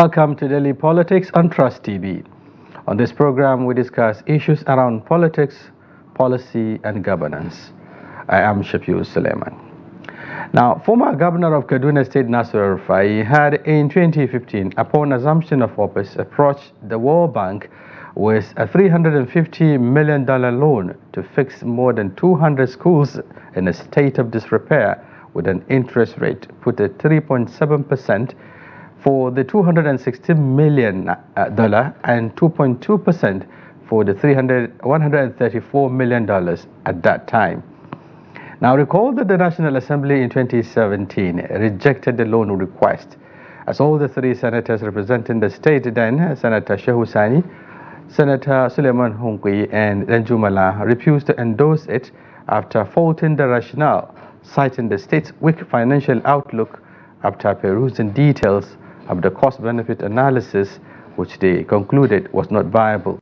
Welcome to Daily Politics on Trust TV. On this program, we discuss issues around politics, policy, and governance. I am Shehu Sani. Now, former governor of Kaduna State, Nasir Rufai, had in 2015, upon assumption of office, approached the World Bank with a $350 million loan to fix more than 200 schools in a state of disrepair with an interest rate put at 3.7% for the $260 million and 2.2% for the $134 million at that time. Now recall that the National Assembly in 2017 rejected the loan request, as all the three senators representing the state then, Senator Shehu Sani, Senator Suleiman Hunkwi, and Danjumala, refused to endorse it after faulting the rationale, citing the state's weak financial outlook after perusing details of the cost-benefit analysis, which they concluded was not viable.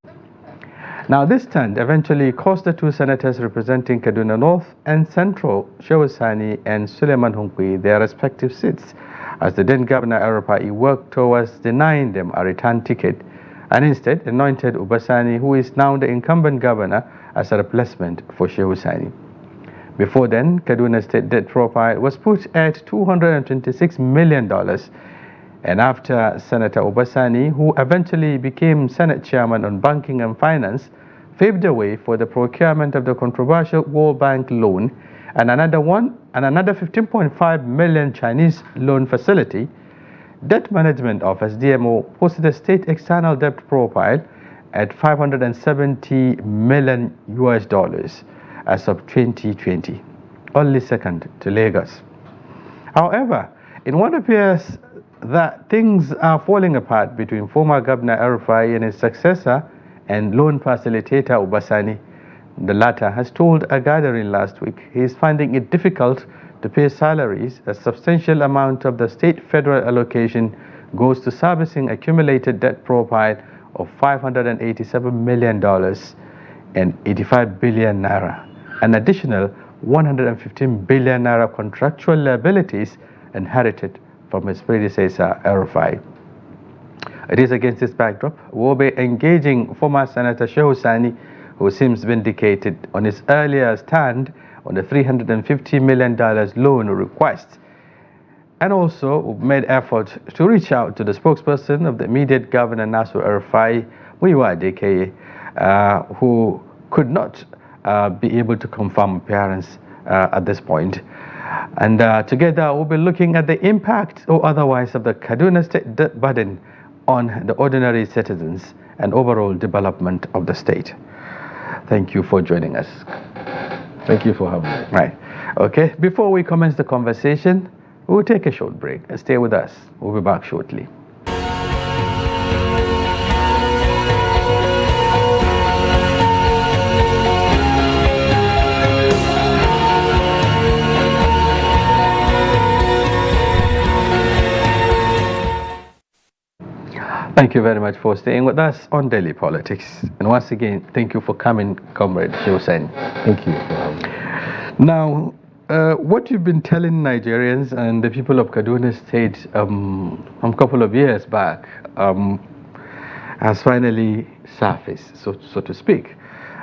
Now, this stand eventually cost the two senators representing Kaduna North and Central, Shehu Sani and Suleiman Hunkwi, their respective seats, as the then Governor Arafai worked towards denying them a return ticket, and instead anointed Ubasani, who is now the incumbent governor, as a replacement for Shehu Sani. Before then, Kaduna State debt profile was put at $226 million. And after Senator Ubasani, who eventually became Senate Chairman on Banking and Finance, paved the way for the procurement of the controversial World Bank loan and another 15.5 million Chinese loan facility, Debt Management Office (DMO) posted a state external debt profile at $570 million as of 2020, only second to Lagos. However, in what appears that things are falling apart between former Governor Arafai and his successor and loan facilitator Ubasani, the latter has told a gathering last week he is finding it difficult to pay salaries. A substantial amount of the state-federal allocation goes to servicing accumulated debt profile of $587 million and 85 billion naira, an additional 115 billion naira contractual liabilities inherited from his predecessor, Arafai. It is against this backdrop we'll be engaging former Senator Shehu Sani, who seems vindicated on his earlier stand on the $350 million loan request, and also made effort to reach out to the spokesperson of the immediate governor, Nasir Rufai, Muyiwa Adeke, who could not be able to confirm appearance at this point. And together we'll be looking at the impact or otherwise of the Kaduna State debt burden on the ordinary citizens and overall development of the state. Thank you for joining us. Thank you for having me. Right. Okay, before we commence the conversation, we'll take a short break. Stay with us. We'll be back shortly. Thank you very much for staying with us on Daily Politics. And once again, thank you for coming, Comrade Shehu Sani. Thank you for having me. Now, what you've been telling Nigerians and the people of Kaduna State a couple of years back has finally surfaced, so to speak.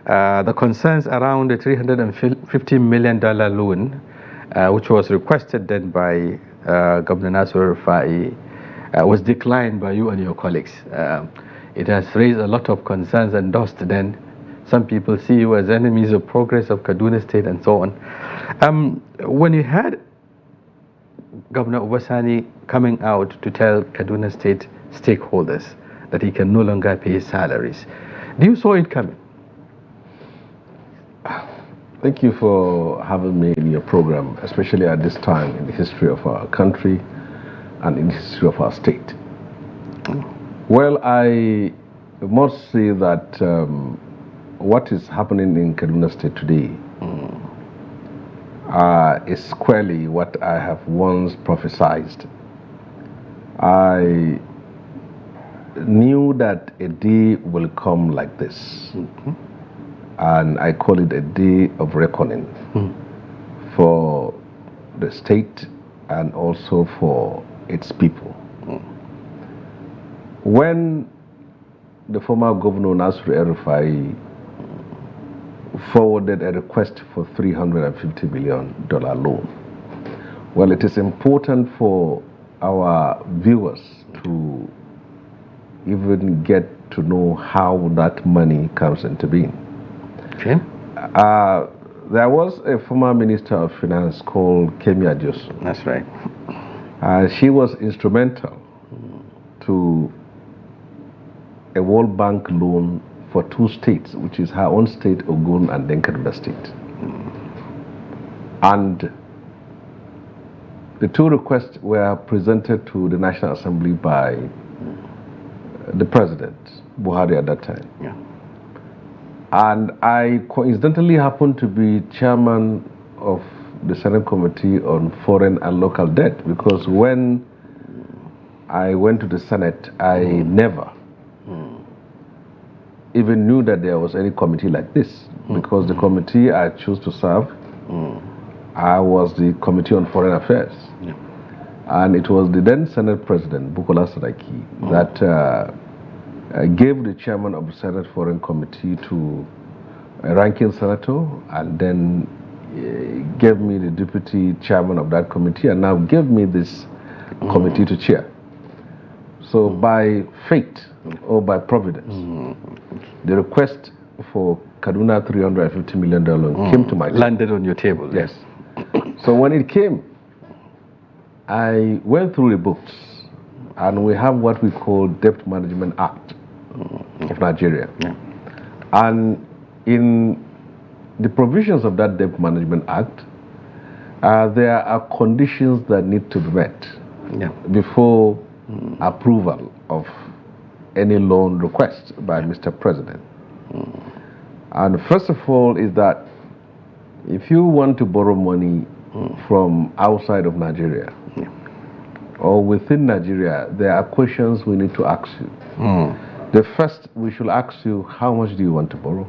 The concerns around the $350 million loan, which was requested then by Governor Nasir Rufai, was declined by you and your colleagues. It has raised a lot of concerns and dust then. Some people see you as enemies of progress of Kaduna State and so on. When you had Governor Ubasani coming out to tell Kaduna State stakeholders that he can no longer pay his salaries, do you saw it coming? Thank you for having me in your program, especially at this time in the history of our country and in the history of our state. Well, I must say that what is happening in Kaduna State today is squarely what I have once prophesied. I knew that a day will come like this, and I call it a day of reckoning for the state and also for its people. when the former governor Nasir El-Rufai forwarded a request for $350 million loan. Well, it is important for our viewers to even get to know how that money comes into being. Okay. There was a former Minister of Finance called Kemi Adeosun. That's right. She was instrumental to a World Bank loan for 2 states, which is her own state, Ogun, and then Kaduna State. And the 2 requests were presented to the National Assembly by the President, Buhari, at that time. Yeah. And I coincidentally happened to be chairman of the Senate Committee on Foreign and Local Debt, because when I went to the Senate, I never even knew that there was any committee like this, because the committee I chose to serve, I was the Committee on Foreign Affairs. Yeah. And it was the then Senate President, Bukola Saraki, that gave the chairman of the Senate Foreign Committee to a ranking senator, and then gave me the deputy chairman of that committee, and now gave me this committee to chair. So by fate or by providence, the request for Kaduna $350 million came to my table. Landed on your table. Yes. So when it came, I went through the books, and we have what we call Debt Management Act of Nigeria. Yeah. And in the provisions of that Debt Management Act, there are conditions that need to be met before approval of any loan request by Mr. President. And first of all is that if you want to borrow money from outside of Nigeria or within Nigeria, there are questions we need to ask you. The first, we should ask you, how much do you want to borrow?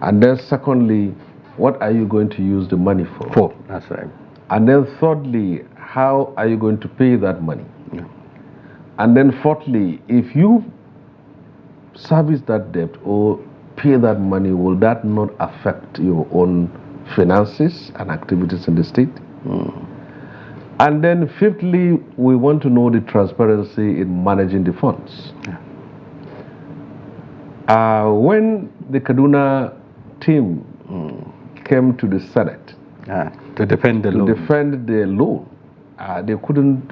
And then secondly, what are you going to use the money for? That's right. And then thirdly, how are you going to pay that money? And then fourthly, if you service that debt or pay that money, will that not affect your own finances and activities in the state? And then fifthly, we want to know the transparency in managing the funds. When the Kaduna team came to the Senate to defend the loan, they couldn't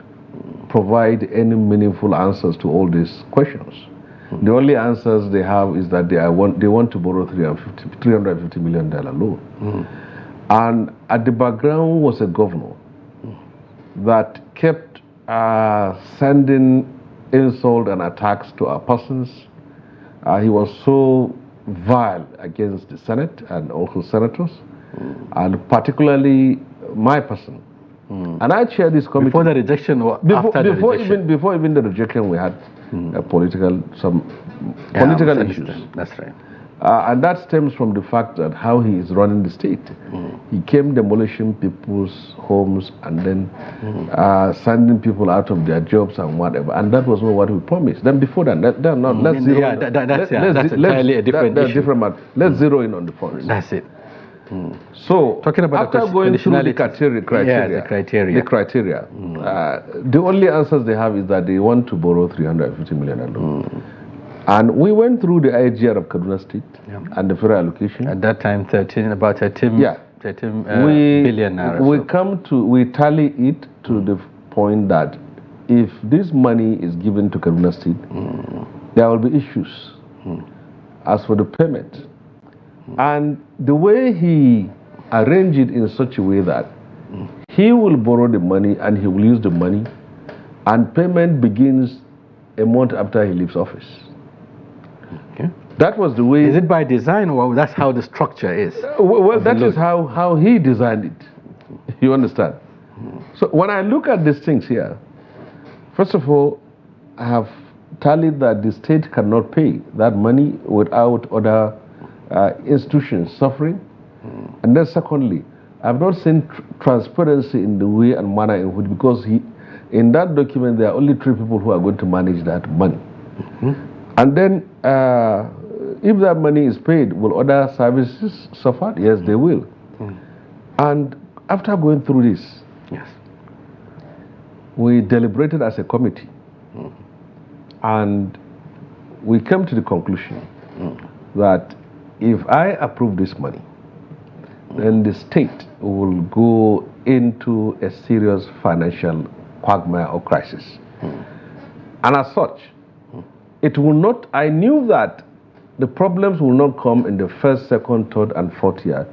provide any meaningful answers to all these questions. The only answers they have is that they want to borrow $350 million loan. And at the background was a governor that kept sending insult and attacks to our persons. He was so vile against the Senate and also senators, and particularly my person. And I chaired this committee. Before the rejection or after the rejection? Before even the rejection, we had political issues. That's right. And that stems from the fact that how he is running the state. He came demolishing people's homes and then sending people out of their jobs and whatever. And that was not what we promised. Then before that, that's entirely a different issue. Let's zero in on the funds. That's it. So, talking about after going through the criteria, the only answers they have is that they want to borrow $350 million. And we went through the IGR of Kaduna State and the federal allocation. At that time, billion. We tally it to the point that if this money is given to Kaduna State, there will be issues as for the payment. And the way he arranged it in such a way that he will borrow the money and he will use the money, and payment begins a month after he leaves office. Okay. That was the way. Is it by design, or that's how the structure is? Well, that is how he designed it. You understand? So when I look at these things here, first of all, I have tallied that the state cannot pay that money without other institutions suffering. And then secondly, I've not seen transparency in the way and manner in which, because In that document, there are only 3 people who are going to manage that money. And then, if that money is paid, will other services suffer? Yes, they will. And after going through this, yes, we deliberated as a committee, and we came to the conclusion that if I approve this money, then the state will go into a serious financial quagmire or crisis. And as such, it will not, I knew that the problems will not come in the first, second, third, and fourth year.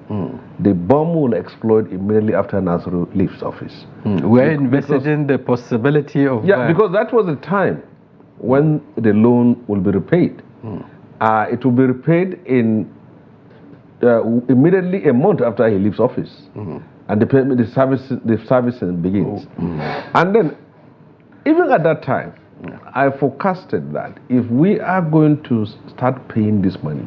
The bomb will explode immediately after Nasru leaves office. We're envisaging the possibility of... Yeah, because that was the time when the loan will be repaid. It will be repaid in immediately a month after he leaves office. And the servicing begins. And then, even at that time, I forecasted that if we are going to start paying this money,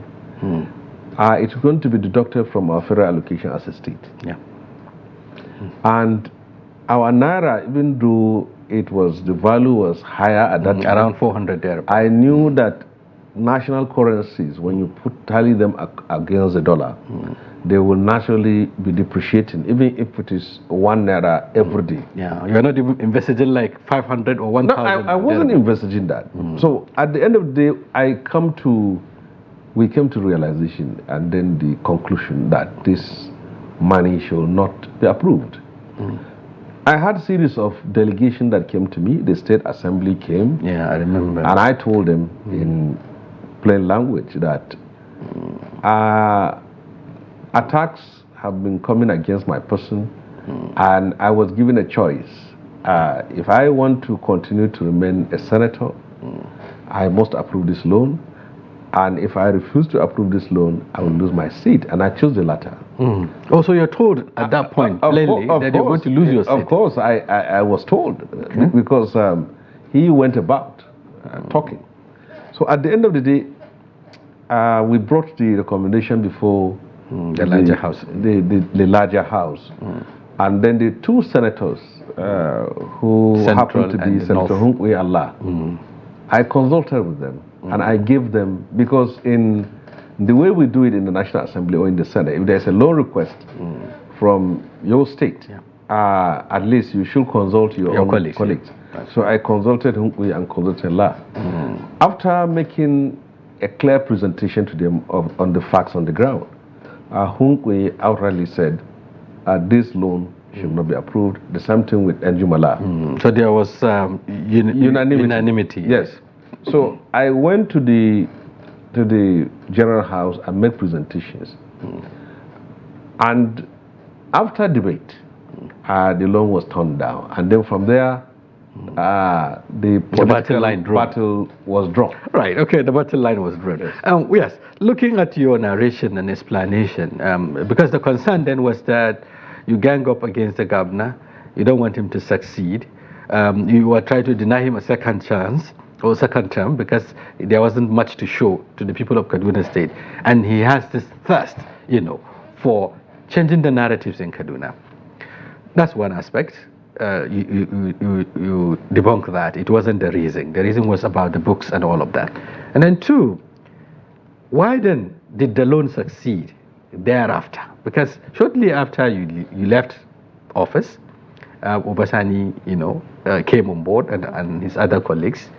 it's going to be deducted from our federal allocation as a state. Yeah. And our naira, even though the value was higher at that time, around 400 there. I knew that national currencies, when you tally them against the dollar, they will naturally be depreciating, even if it is 1 naira every day. Yeah, you're not even envisaging like 500 or 1,000. No, I wasn't envisaging that. So at the end of the day, we came to realization and then the conclusion that this money should not be approved. I had a series of delegations that came to me. The State Assembly came. Yeah, I remember. And I told them in plain language that attacks have been coming against my person, and I was given a choice. If I want to continue to remain a senator, I must approve this loan. And if I refuse to approve this loan, I will lose my seat. And I chose the latter. Also, you're told at that point plainly that you're going to lose your seat. Of course, I was told, because he went about talking. So at the end of the day, we brought the recommendation before the larger house. The larger house. And then the 2 senators who happened to be Senator Hunkwe Allah, I consulted with them. And I gave them, because in the way we do it in the National Assembly or in the Senate, if there's a loan request from your state, at least you should consult your own colleagues. So I consulted Hunkwe and consulted La. After making a clear presentation to them on the facts on the ground, Hunkwe outrightly said, this loan should not be approved. The same thing with Njumala. So there was unanimity. Yes. So I went to the General House and made presentations. And after debate, the loan was turned down. And then from there, the battle was drawn. Right, okay, the battle line was drawn. Yes, looking at your narration and explanation, because the concern then was that you gang up against the governor, you don't want him to succeed, you were trying to deny him a second chance, or second term, because there wasn't much to show to the people of Kaduna State. And he has this thirst, for changing the narratives in Kaduna. That's one aspect. You debunk that. It wasn't the reason. The reason was about the books and all of that. And then 2, why then did the loan succeed thereafter? Because shortly after you left office, Obasani, came on board and his other colleagues.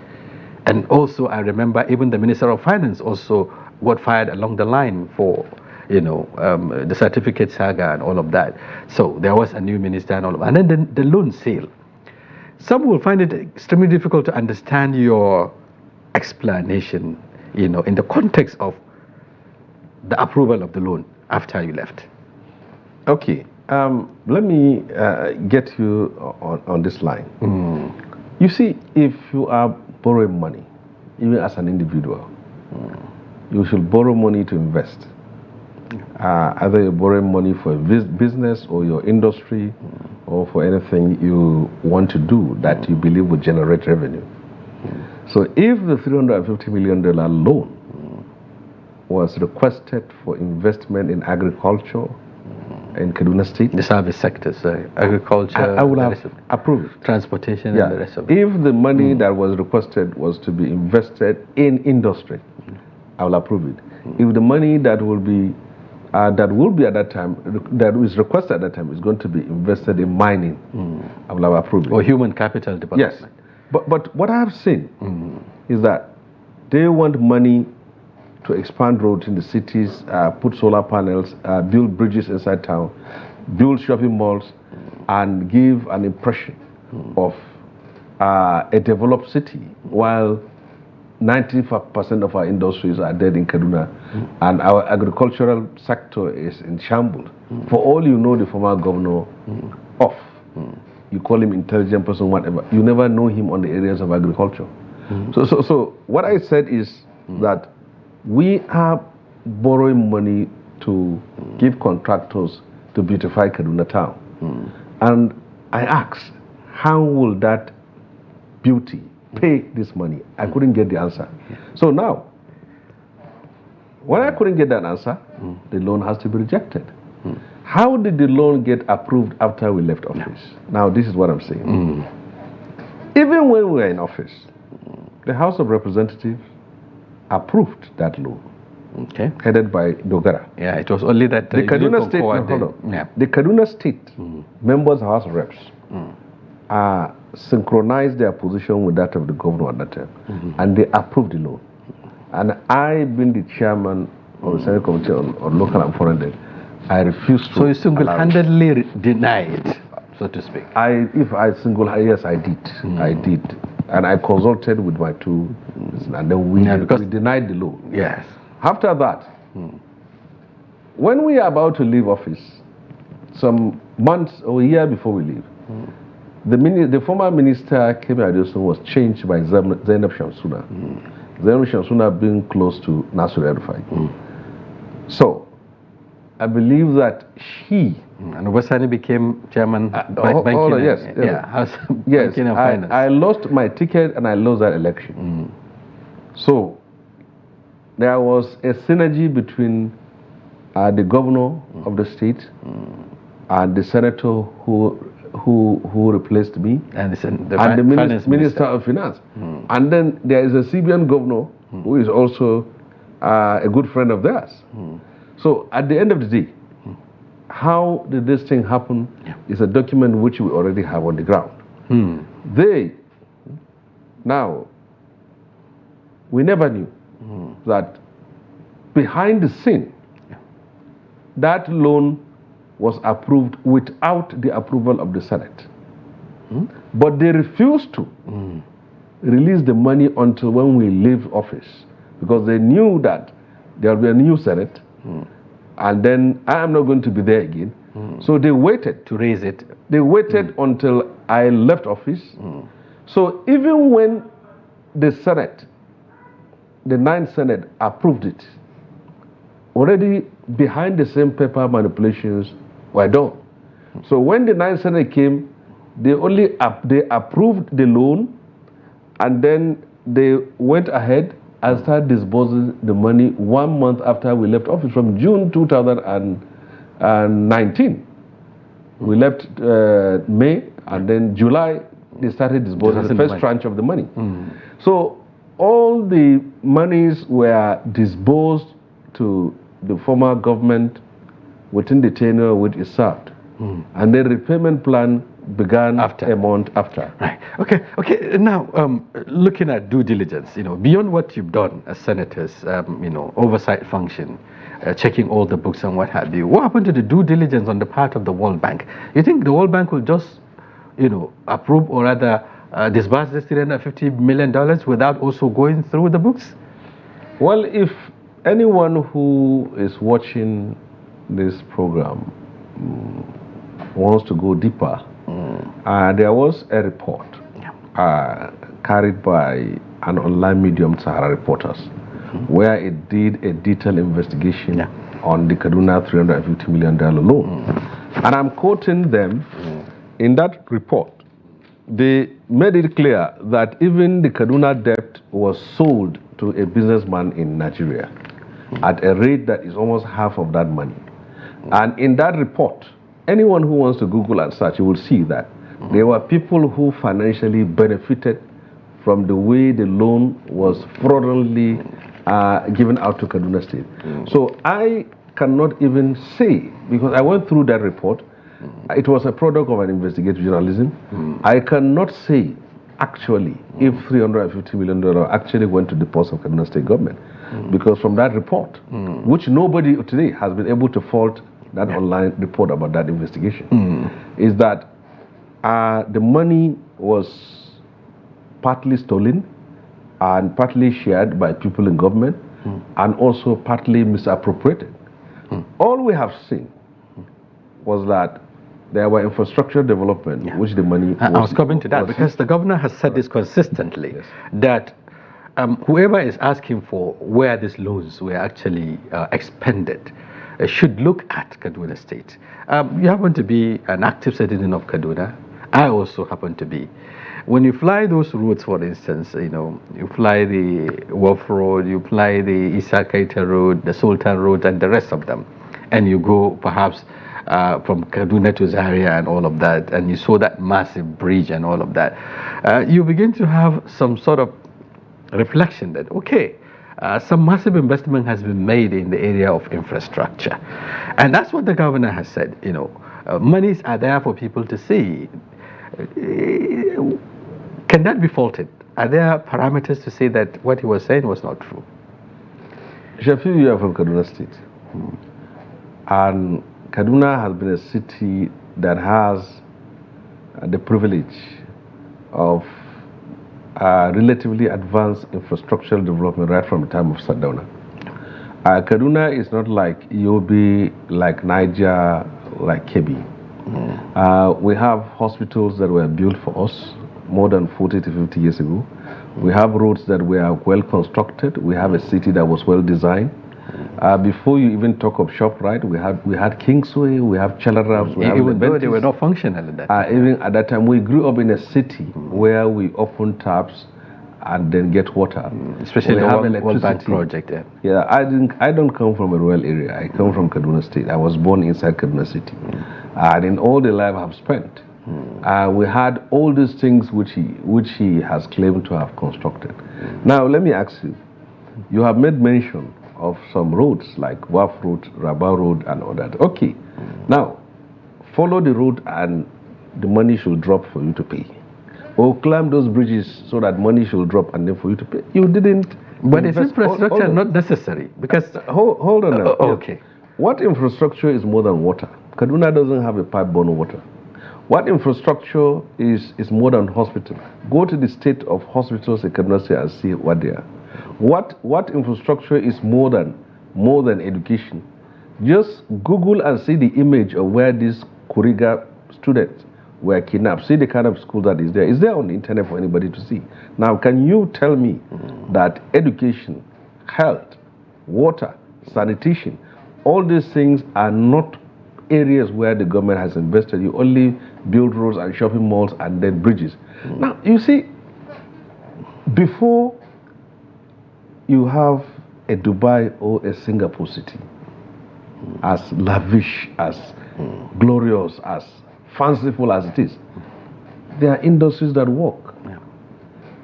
And also, I remember even the Minister of Finance also got fired along the line for, the certificate saga and all of that. So there was a new minister and all of that. And then the loan sale. Some will find it extremely difficult to understand your explanation, in the context of the approval of the loan after you left. Okay. Let me get you on this line. You see, if you are borrowing money, even as an individual, you should borrow money to invest. Either you're borrowing money for a business or your industry or for anything you want to do that you believe will generate revenue. So if the $350 million loan was requested for investment in agriculture, in Kaduna State. The service sectors, agriculture, I would have approved it. Transportation, and the rest of it. If the money that was requested was to be invested in industry, I will approve it. If the money that will be at that time, that is requested at that time, is going to be invested in mining, I will have approved it. Or human capital development. Yes, but what I have seen is that they want money to expand roads in the cities, put solar panels, build bridges inside town, build shopping malls, and give an impression of a developed city, while 95% of our industries are dead in Kaduna, and our agricultural sector is in shambles. For all you know, the former governor off. You call him intelligent person, whatever. You never know him on the areas of agriculture. So what I said is that we are borrowing money to give contractors to beautify Kaduna town. And I asked, how will that beauty pay this money? I couldn't get the answer. So now, when I couldn't get that answer, the loan has to be rejected. How did the loan get approved after we left office? Now, this is what I'm saying. Even when we were in office, the House of Representatives approved that loan, headed by Dogara. Yeah, it was only that the Kaduna State, the Kaduna State members of House of Reps synchronized their position with that of the governor at that time, and they approved the loan. And I, being the chairman of the Senate Committee on Local and Foreign Debt, I refused to. So you single-handedly denied, so to speak? Yes, I did. I did. And I consulted with my two, and then we denied the loan. Yes. After that, when we are about to leave office, some months or a year before we leave, the former minister, Kemi Adeosun, was changed by Zainab Shamsuna. Zainab Shamsuna being close to Nasir El-Rufai. So, I believe that she... And Obasani became chairman banking. Yes, I lost my ticket and I lost that election. So, there was a synergy between the governor of the state and the senator who replaced me, and the minister of finance. And then there is a CBN governor who is also a good friend of theirs. So at the end of the day, how did this thing happen is a document which we already have on the ground. We never knew that behind the scene, that loan was approved without the approval of the Senate. But they refused to release the money until when we leave office, because they knew that there will be a new Senate, and then I am not going to be there again. So they waited to raise it. They waited until I left office. So even when the Senate, the 9th Senate, approved it, already behind the same paper manipulations were done. So when the 9th Senate came, they approved the loan, and then they went ahead and started disbursing the money 1 month after we left office, from June 2019. We left May, and then July they started disbursing the first tranche of the money. So all the monies were disbursed to the former government within the tenure which is served. And the repayment plan began a month after. Right. Okay. Now, looking at due diligence, beyond what you've done as senators, oversight function, checking all the books and what have you, what happened to the due diligence on the part of the World Bank? You think the World Bank will just, approve or rather disburse this $350 million without also going through the books? Well, if anyone who is watching this program wants to go deeper, there was a report carried by an online medium, Sahara Reporters, where it did a detailed investigation on the Kaduna $350 million loan. And I'm quoting them. In that report, they made it clear that even the Kaduna debt was sold to a businessman in Nigeria at a rate that is almost half of that money. And in that report, anyone who wants to Google and search, you will see that there were people who financially benefited from the way the loan was fraudulently given out to Kaduna State. So I cannot even say, because I went through that report, it was a product of an investigative journalism. I cannot say actually if $350 million actually went to the purse of Kaduna State government. Because from that report, which nobody today has been able to fault that online report about that investigation, is that the money was partly stolen and partly shared by people in government and also partly misappropriated. All we have seen was that there were infrastructure development, which the money I was coming to that because the governor has said this consistently, that whoever is asking for where these loans were actually expended should look at Kaduna State. You happen to be an active citizen of Kaduna. I also happen to be. When you fly those roads, for instance, you fly the Wharf Road, you fly the Isa Kaita Road, the Sultan Road, and the rest of them, and you go perhaps from Kaduna to Zaria and all of that, and you saw that massive bridge and all of that, you begin to have some sort of reflection that, okay, some massive investment has been made in the area of infrastructure. And that's what the governor has said, monies are there for people to see. Can that be faulted? Are there parameters to say that what he was saying was not true? Shehu, you are from Kaduna State. And Kaduna has been a city that has the privilege of relatively advanced infrastructural development right from the time of Sardauna. Kaduna is not like Yobe, like Niger, like Kebbi. We have hospitals that were built for us more than 40 to 50 years ago. We have roads that were well constructed. We have a city that was well designed. Before you even talk of ShopRite, we had Kingsway, we have Chalarabs, we have even though they were not functional at that time. Even at that time, we grew up in a city where we open taps and then get water. Especially we the have World Bank electricity project. Yeah, I don't come from a rural area. I come from Kaduna State. I was born inside Kaduna City. And in all the life I've spent, we had all these things which he has claimed to have constructed. Now, let me ask you, you have made mention of some roads like Wharf Road, Rabat Road, and all that. Okay, now, follow the road and the money should drop for you to pay. Or climb those bridges so that money should drop and then for you to pay. You didn't. But is infrastructure not necessary? Because hold on now. Okay. What infrastructure is more than water? Kaduna doesn't have a pipe-borne water. What infrastructure is more than hospital? Go to the state of hospitals in Kaduna State and see what they are. What infrastructure is more than education? Just Google and see the image of where these Kuriga students were kidnapped. See the kind of school that is there. It's there on the internet for anybody to see. Now, can you tell me that education, health, water, sanitation, all these things are not areas where the government has invested? You only build roads and shopping malls and then bridges. Now, you see, before you have a Dubai or a Singapore city, as lavish, as glorious, as fanciful as it is, there are industries that work.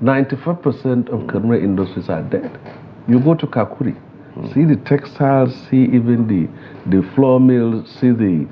95% of Kaduna industries are dead. You go to Kakuri, see the textiles, see even the flour mills, see the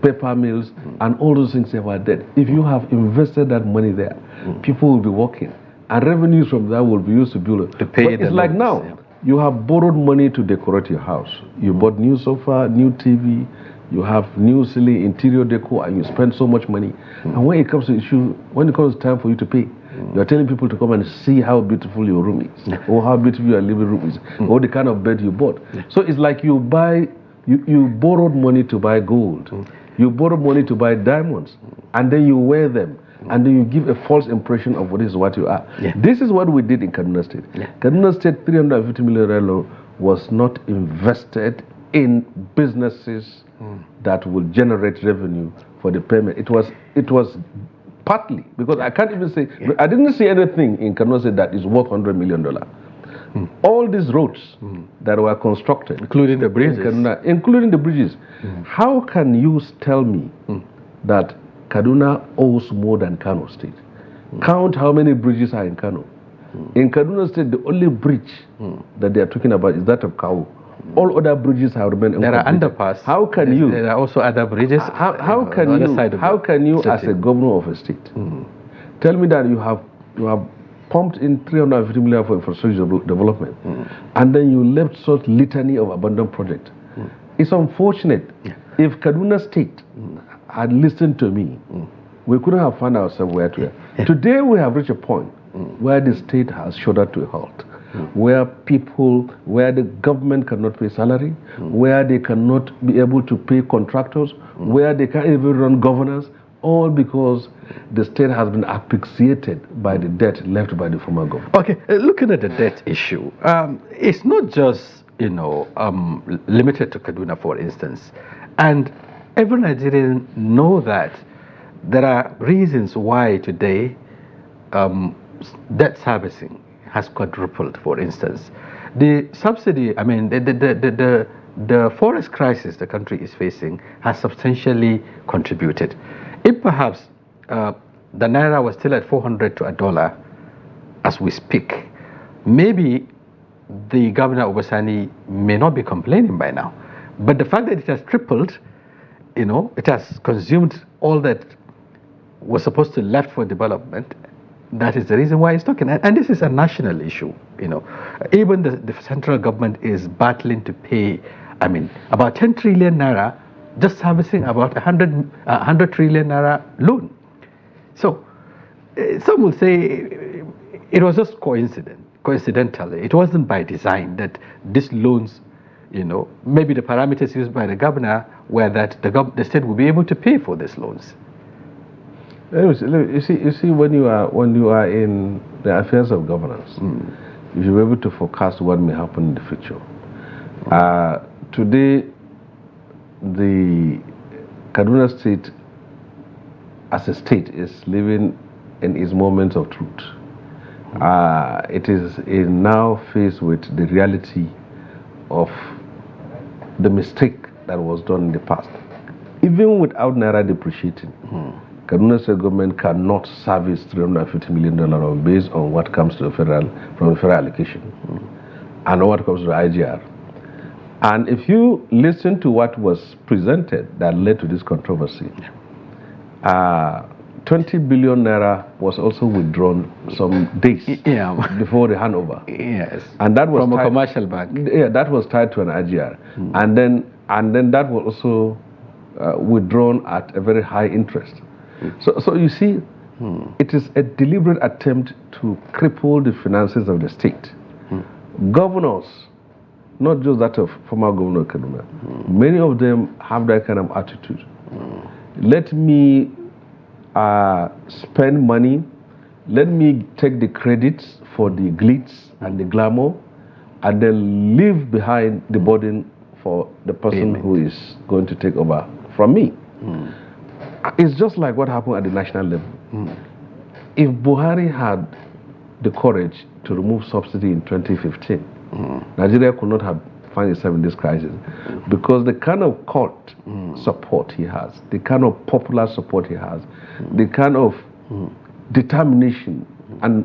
paper mills, and all those things are dead. If you have invested that money there, people will be working, and revenues from that will be used to build. To pay but it's like now, you have borrowed money to decorate your house. You bought new sofa, new TV, you have new ceiling, interior decor, and you spend so much money. And when it comes to issue, when it comes time for you to pay, you are telling people to come and see how beautiful your room is, or how beautiful your living room is, or the kind of bed you bought. So it's like you borrowed money to buy gold, you borrowed money to buy diamonds, and then you wear them, and then you give a false impression of what you are. This is what we did in Kaduna State. Kaduna State, 350 million was not invested in businesses that will generate revenue for the payment. It was partly, because I can't even say, I didn't see anything in Kaduna State that is worth $100 million. All these roads that were constructed, including the bridges. Including the bridges. How can you tell me that Kaduna owes more than Kano State? Count how many bridges are in Kano. In Kaduna State, the only bridge that they are talking about is that of Kau. All other bridges have remained incomplete. There are underpass. How can you? There are also other bridges. How can you, as a governor of a state, tell me that you have pumped in 350 million for infrastructure development, and then you left such litany of abandoned projects? It's unfortunate. If Kaduna State had listened to me, we couldn't have found ourselves where to. Today we have reached a point where the state has shouldered to a halt, where the government cannot pay salary, where they cannot be able to pay contractors, where they can't even run governors, all because the state has been asphyxiated by the debt left by the former government. Okay, looking at the debt issue, it's not just, limited to Kaduna, for instance. And every Nigerian know that there are reasons why today debt servicing has quadrupled, for instance. The subsidy, the forest crisis the country is facing has substantially contributed. If perhaps the Naira was still at 400 to $1 as we speak, maybe the governor of Sani may not be complaining by now. But the fact that it has tripled, it has consumed all that was supposed to left for development. That is the reason why it's talking. And this is a national issue, Even the central government is battling to pay, about 10 trillion Naira, just servicing about 100 trillion Naira loan. So, some will say it was just coincidental. It wasn't by design that these loans, maybe the parameters used by the governor were that the state will be able to pay for these loans. You see, when you are in the affairs of governance, you should be able to forecast what may happen in the future. Today, the Kaduna State, as a state, is living in its moments of truth. It is now faced with the reality of the mistake that was done in the past. Even without Naira depreciating, Kaduna State government cannot service $350 million based on what comes to from the federal allocation and what comes to the IGR. And if you listen to what was presented that led to this controversy, 20 billion Naira was also withdrawn some days before the handover. Yes. And that was from a commercial bank. Yeah, that was tied to an IGR. And then that was also withdrawn at a very high interest. So you see, it is a deliberate attempt to cripple the finances of the state. Governors, not just that of former Governor Kaduna, many of them have that kind of attitude. Let me spend money, let me take the credits for the glitz and the glamour, and then leave behind the burden for the person who is going to take over from me. It's just like what happened at the national level. If Buhari had the courage to remove subsidy in 2015, Nigeria could not have found itself in this crisis, because the kind of cult support he has, the kind of popular support he has, the kind of determination and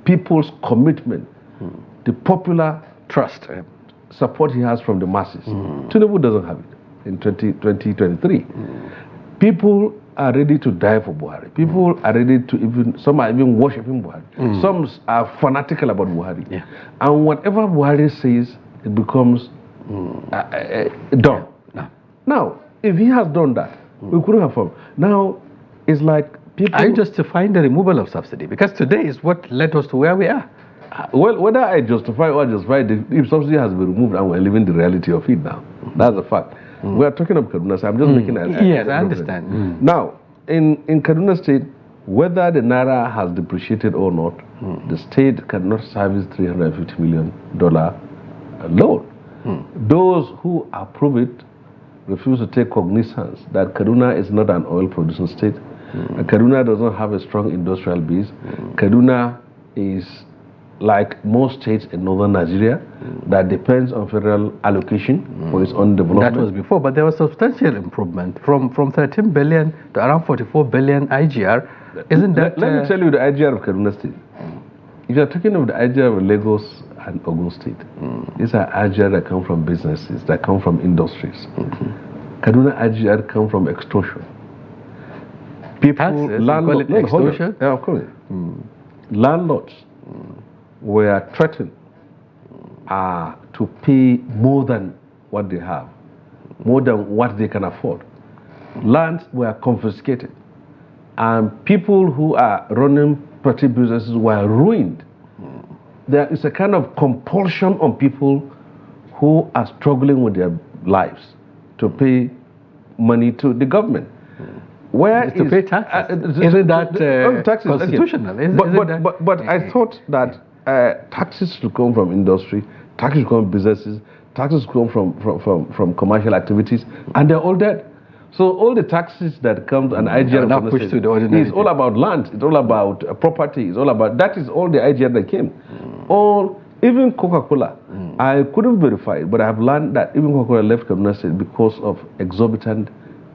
people's commitment, the popular trust support he has from the masses. Tinubu doesn't have it in 2023. People are ready to die for Buhari. People are ready to some are even worshiping Buhari. Some are fanatical about Buhari. And whatever Buhari says, it becomes done. Now, if he has done that, we couldn't have found. Now, it's like people... Are you justifying the removal of subsidy? Because today is what led us to where we are. Well, whether I justify or justify, if subsidy has been removed and we're living the reality of it now, that's a fact. We are talking of Kaduna, so I'm just making yes, I understand. Now, in Kaduna State, whether the Naira has depreciated or not, the state cannot service $350 million loan. Those who approve it refuse to take cognizance that Kaduna is not an oil-producing state. Kaduna does not have a strong industrial base. Kaduna is like most states in northern Nigeria, that depends on federal allocation for its own development. That was before, but there was substantial improvement from 13 billion to around 44 billion IGR. Isn't that? Let me tell you the IGR of Kaduna State. If you are talking of the IGR of Lagos and Ogun State, these are IGR that come from businesses, that come from industries. Kaduna IGR come from extortion. People, landlords, extortion? Yeah, of course. Landlords were threatened to pay more than what they have, more than what they can afford. Lands were confiscated, and people who are running petty businesses were ruined. There is a kind of compulsion on people who are struggling with their lives to pay money to the government. Where is to pay taxes? Isn't that taxes, constitutional? But I thought that taxes should come from industry, taxes should come from businesses, taxes come from commercial activities, and they're all dead. So all the taxes that come and IGR now pushed to the ordinary. It's all about land, it's all about property, it's all about, that is all the IGR that came. All, even Coca-Cola, I couldn't verify it, but I have learned that even Coca-Cola left Kaduna State because of exorbitant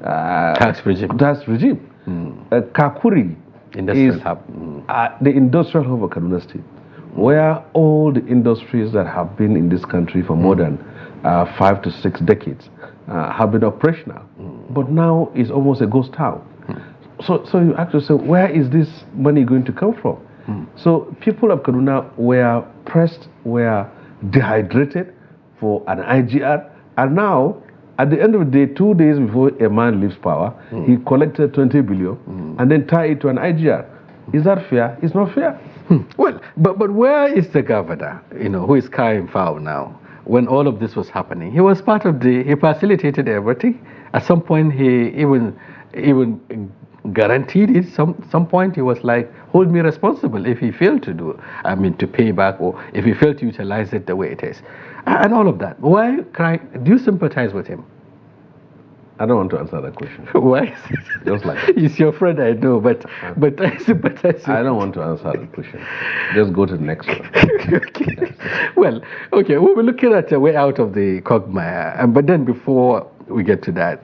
tax regime. Kakuri industrial is hub. The industrial hub of Kaduna State, where all the industries that have been in this country for more than 5 to 6 decades have been operational, but now it's almost a ghost town. So you actually say, where is this money going to come from? So people of Kaduna were pressed, were dehydrated for an IGR, and now at the end of the day, 2 days before a man leaves power, he collected 20 billion and then tied it to an IGR. Is that fair? It's not fair. Well, but where is the governor, who is crying foul now? When all of this was happening, he was part of he facilitated everything. At some point, he even guaranteed it. Some point, he was like, hold me responsible if he failed to pay back, or if he failed to utilize it the way it is. And all of that. Why cry? Do you sympathize with him? I don't want to answer that question. Why is it? Just like that. He's your friend, I know, but I sympathize. I don't want to answer the question. Just go to the next one. Okay. Yes. Well, okay, we'll be looking at a way out of the quagmire. But then before we get to that,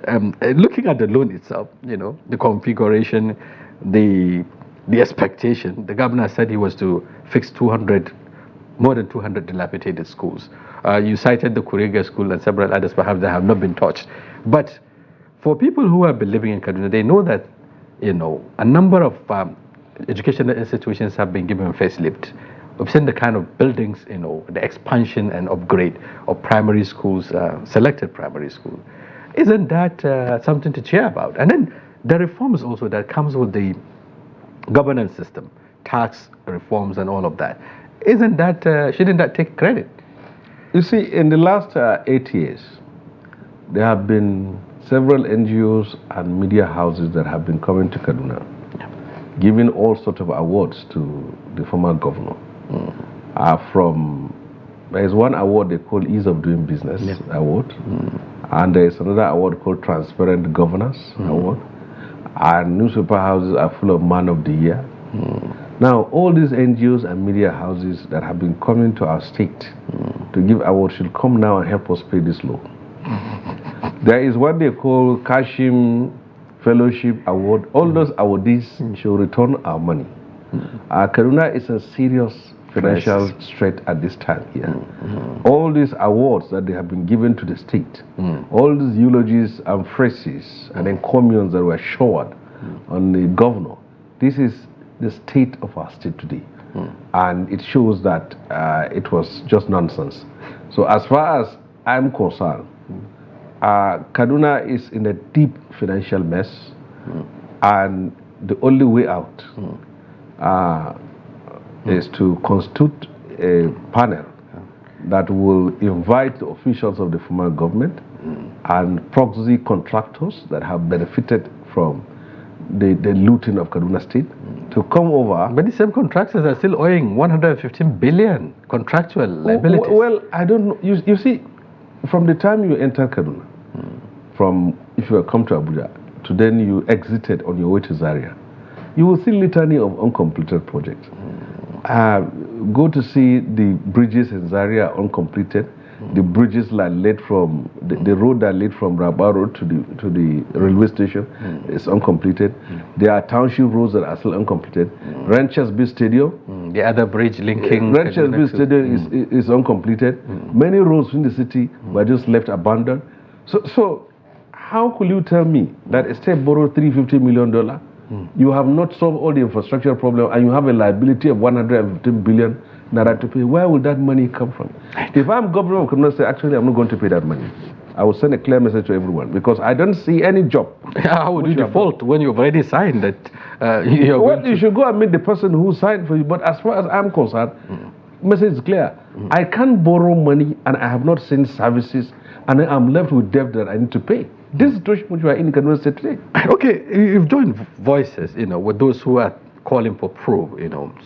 looking at the loan itself, the configuration, the expectation, the governor said he was to fix more than 200 dilapidated schools. You cited the Kuriga school and several others perhaps that have not been touched. But for people who have been living in Kaduna, they know that, a number of educational institutions have been given facelift. We've seen the kind of buildings, the expansion and upgrade of primary schools, selected primary schools. Isn't that something to cheer about? And then the reforms also that comes with the governance system, tax reforms and all of that. Shouldn't that take credit? You see, in the last 8 years, there have been several NGOs and media houses that have been coming to Kaduna, giving all sorts of awards to the former governor. There is one award they call Ease of Doing Business Award, and there is another award called Transparent Governance Award, and newspaper houses are full of Man of the Year. Now, all these NGOs and media houses that have been coming to our state to give awards should come now and help us pay this loan. There is what they call Kashim Fellowship Award. All those awardees should return our money. Kaduna is a serious financial strait at this time here. All these awards that they have been given to the state, all these eulogies and phrases and encomiums that were showered on the governor, this is the state of our state today. And it shows that it was just nonsense. So as far as I'm concerned, Kaduna is in a deep financial mess, and the only way out is to constitute a panel that will invite the officials of the former government and proxy contractors that have benefited from the looting of Kaduna State to come over. But the same contractors are still owing 115 billion contractual liabilities. Well, I don't know. You see, from the time you enter Kaduna, if you come to Abuja, to then you exited on your way to Zaria, you will see litany of uncompleted projects. go to see the bridges in Zaria are uncompleted. The bridges that led from the road that led from Rabah Road to the railway station is uncompleted. There are township roads that are still uncompleted. Ranchers Bay Stadium, the other bridge linking Ranchers Bay Stadium is uncompleted. Many roads in the city were just left abandoned. So how could you tell me that a state borrowed $350 million? You have not solved all the infrastructure problem, and you have a liability of 115 billion naira to pay. Where will that money come from? If I'm governor of Kaduna State, actually, I'm not going to pay that money. I will send a clear message to everyone because I don't see any job. How would you default when you've already signed that? You should go and meet the person who signed for you. But as far as I'm concerned, message is clear. I can't borrow money, and I have not seen services, and I'm left with debt that I need to pay. This situation which we are in Kaduna State today. Okay, you've joined voices, with those who are calling for proof,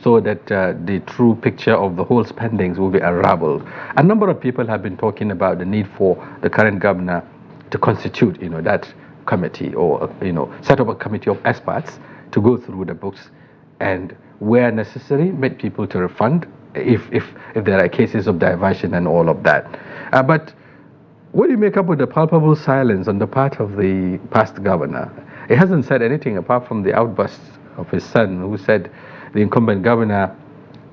so that the true picture of the whole spendings will be unraveled. A number of people have been talking about the need for the current governor to constitute, that committee, or set up a committee of experts to go through the books and, where necessary, make people to refund if there are cases of diversion and all of that. But what do you make up with the palpable silence on the part of the past governor? He hasn't said anything apart from the outbursts of his son, who said the incumbent governor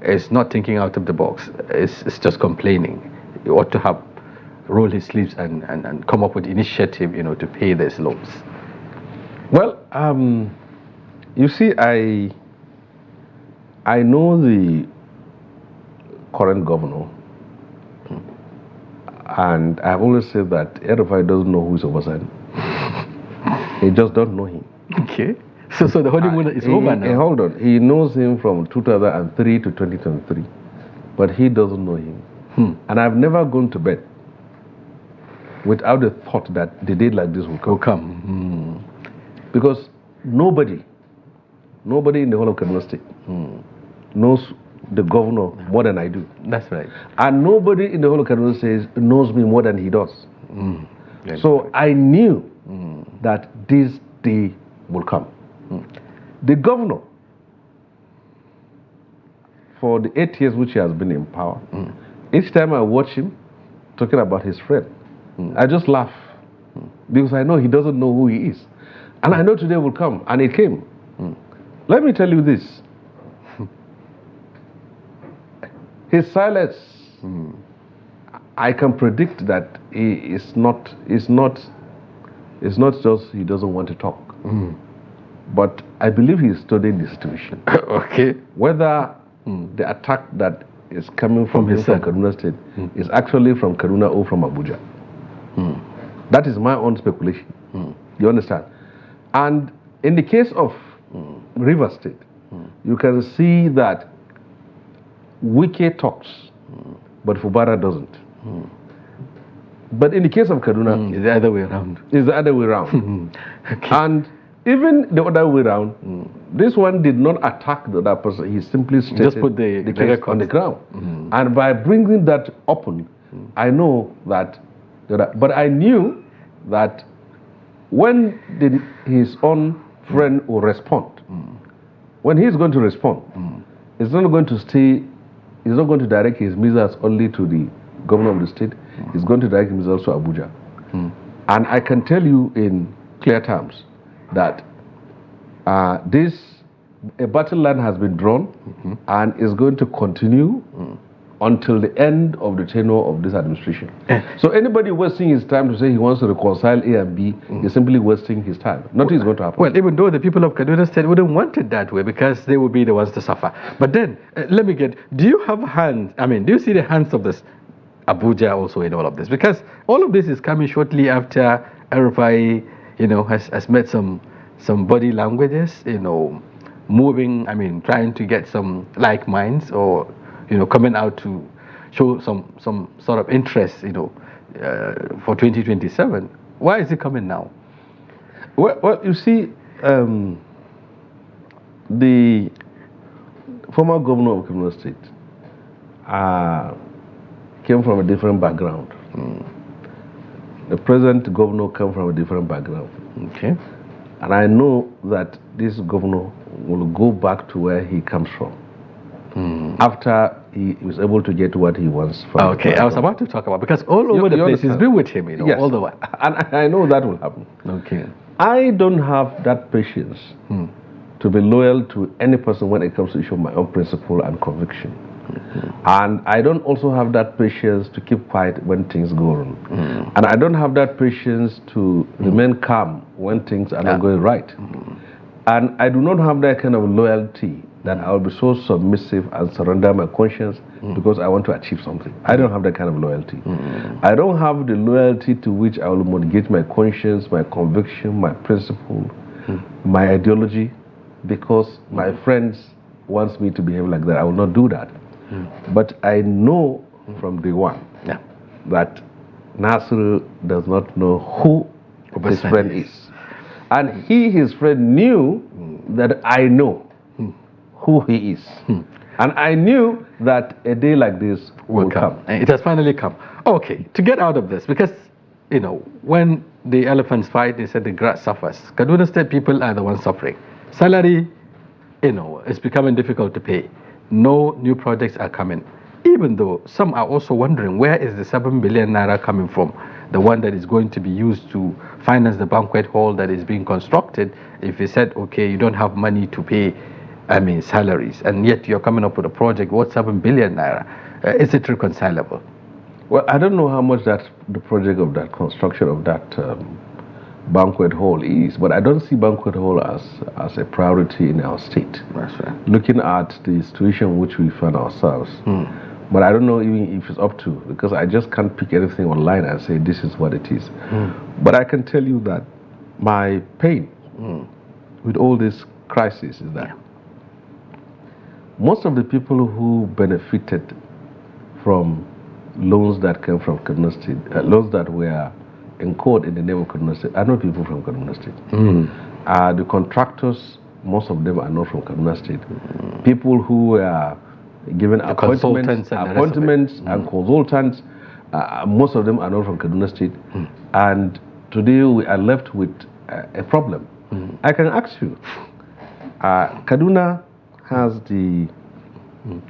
is not thinking out of the box. It's just complaining. He ought to have rolled his sleeves and come up with initiative, to pay these loans. Well, you see, I know the current governor. And I've always said that Erifai doesn't know who is Obasanjo. He just don't know him. Okay. So the honeymoon is over now. Hold on. He knows him from 2003 to 2023. But he doesn't know him. And I've never gone to bed without the thought that the day like this will come. Because nobody in the whole of Kaduna State knows the governor more than I do. That's right. And nobody in the whole of Kaduna State knows me more than he does. So I knew that this day will come. The governor, for the 8 years which he has been in power, each time I watch him talking about his friend, I just laugh because I know he doesn't know who he is. And I know today will come, and it came. Let me tell you this. His silence, I can predict that it's not just he doesn't want to talk. But I believe he is studying the situation. Okay. Whether the attack that is coming from Kaduna State is actually from Kaduna or from Abuja. That is my own speculation. You understand? And in the case of River State, you can see that Wike talks, but Fubara doesn't. But in the case of Kaduna, it's the other way around. It's the other way around. Okay. And even the other way around, this one did not attack the other person. He simply stated just put the case on the ground. And by bringing that open, I know that, but I knew that when his own friend will respond, when he's going to respond, he's not going to stay. He's not going to direct his missiles only to the governor of the state. He's going to direct his missiles to Abuja. And I can tell you in clear terms that a battle line has been drawn and is going to continue until the end of the tenure of this administration. So anybody wasting his time to say he wants to reconcile A and B is simply wasting his time. Nothing is going to happen. Well, even though the people of Kaduna State wouldn't want it that way because they would be the ones to suffer. But then, let me get, do you have hands, do you see the hands of this Abuja also in all of this? Because all of this is coming shortly after RFI, has made some body languages, moving, trying to get some like minds or, coming out to show some sort of interest, for 2027. Why is it coming now? Well, you see, the former governor of Kaduna State came from a different background. The present governor came from a different background. Okay. And I know that this governor will go back to where he comes from. after he was able to get what he wants from Okay, I was about to talk about, because all over the place he's been with him, yes. all the while. And I know that will happen. Okay. I don't have that patience to be loyal to any person when it comes to issue of my own principle and conviction. And I don't also have that patience to keep quiet when things go wrong. And I don't have that patience to remain calm when things are not going right. And I do not have that kind of loyalty that I will be so submissive and surrender my conscience because I want to achieve something. I don't have that kind of loyalty. I don't have the loyalty to which I will mortgage my conscience, my conviction, my principle, my ideology, because my friends wants me to behave like that. I will not do that. But I know from day one that Nasiru does not know who his friend is. And his friend knew that I know who he is. And I knew that a day like this will come. And it has finally come. Okay, to get out of this, because, when the elephants fight, they said the grass suffers. Kaduna State people are the ones suffering. Salary, is becoming difficult to pay. No new projects are coming. Even though some are also wondering, where is the 7 billion naira coming from? The one that is going to be used to finance the banquet hall that is being constructed. If you said, okay, you don't have money to pay, salaries, and yet you're coming up with a project worth 7 billion naira. Is it reconcilable? Well, I don't know how much the project of that construction of that banquet hall is, but I don't see banquet hall as a priority in our state. That's right. Looking at the situation in which we find ourselves. But I don't know even if it's up to, because I just can't pick anything online and say this is what it is. But I can tell you that my pain with all this crisis is that most of the people who benefited from loans that came from Kaduna State, loans that were incurred in the name of Kaduna State, are not people from Kaduna State. The contractors, most of them are not from Kaduna State. People who were given appointments and consultants, most of them are not from Kaduna State. And today we are left with a problem. I can ask you, Kaduna has the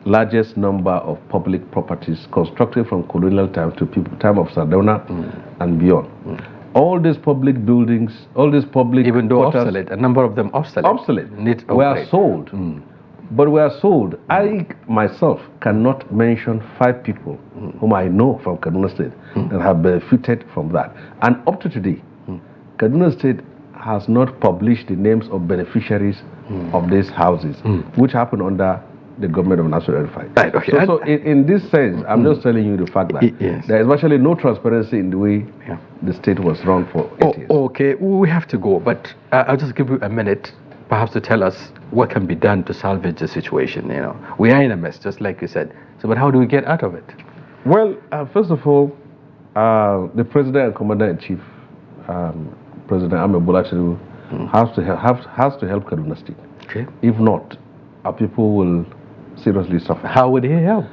largest number of public properties constructed from colonial time to time of Sardauna and beyond. All these public buildings, all these public even though quarters, obsolete, a number of them obsolete, were sold. But were sold. I myself cannot mention 5 people whom I know from Kaduna State that have benefited from that. And up to today, Kaduna State has not published the names of beneficiaries of these houses, which happened under the government of National Unified. Right, okay. So in this sense, I'm just telling you the fact that there is virtually no transparency in the way the state was run for 8 years. Okay, we have to go, but I'll just give you a minute, perhaps to tell us what can be done to salvage the situation. We are in a mess, just like you said. So, but how do we get out of it? Well, first of all, the President and Commander-in-Chief, President Ahmed Bola Tinubu, has to help Kaduna State. Okay. If not, our people will seriously suffer. How would he help?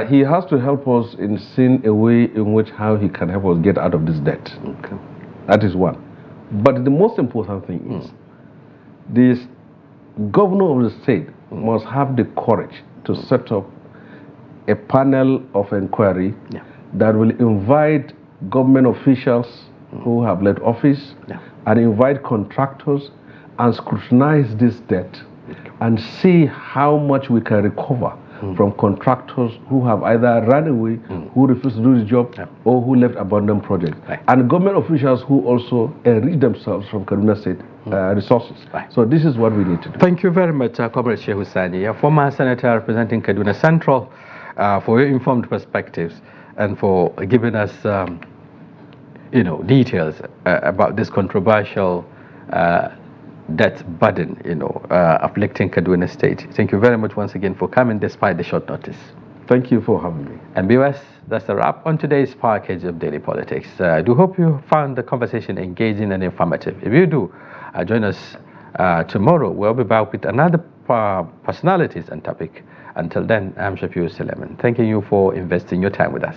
He has to help us in seeing a way in which how he can help us get out of this debt. Okay. That is one. But the most important thing is this governor of the state must have the courage to set up a panel of inquiry that will invite government officials who have left office and invite contractors and scrutinize this debt and see how much we can recover from contractors who have either run away, who refuse to do the job, or who left abandoned projects. And government officials who also enrich themselves from Kaduna State resources. So this is what we need to do. Thank you very much, Comrade Shehu Sani, a former senator representing Kaduna Central, for your informed perspectives and for giving us, details about this controversial debt burden, afflicting Kaduna State. Thank you very much once again for coming despite the short notice. Thank you for having me. And viewers, that's a wrap on today's package of Daily Politics. I do hope you found the conversation engaging and informative. If you do, join us tomorrow. We'll be back with another personalities and topic. Until then, I'm Shehu Sani, thanking you for investing your time with us.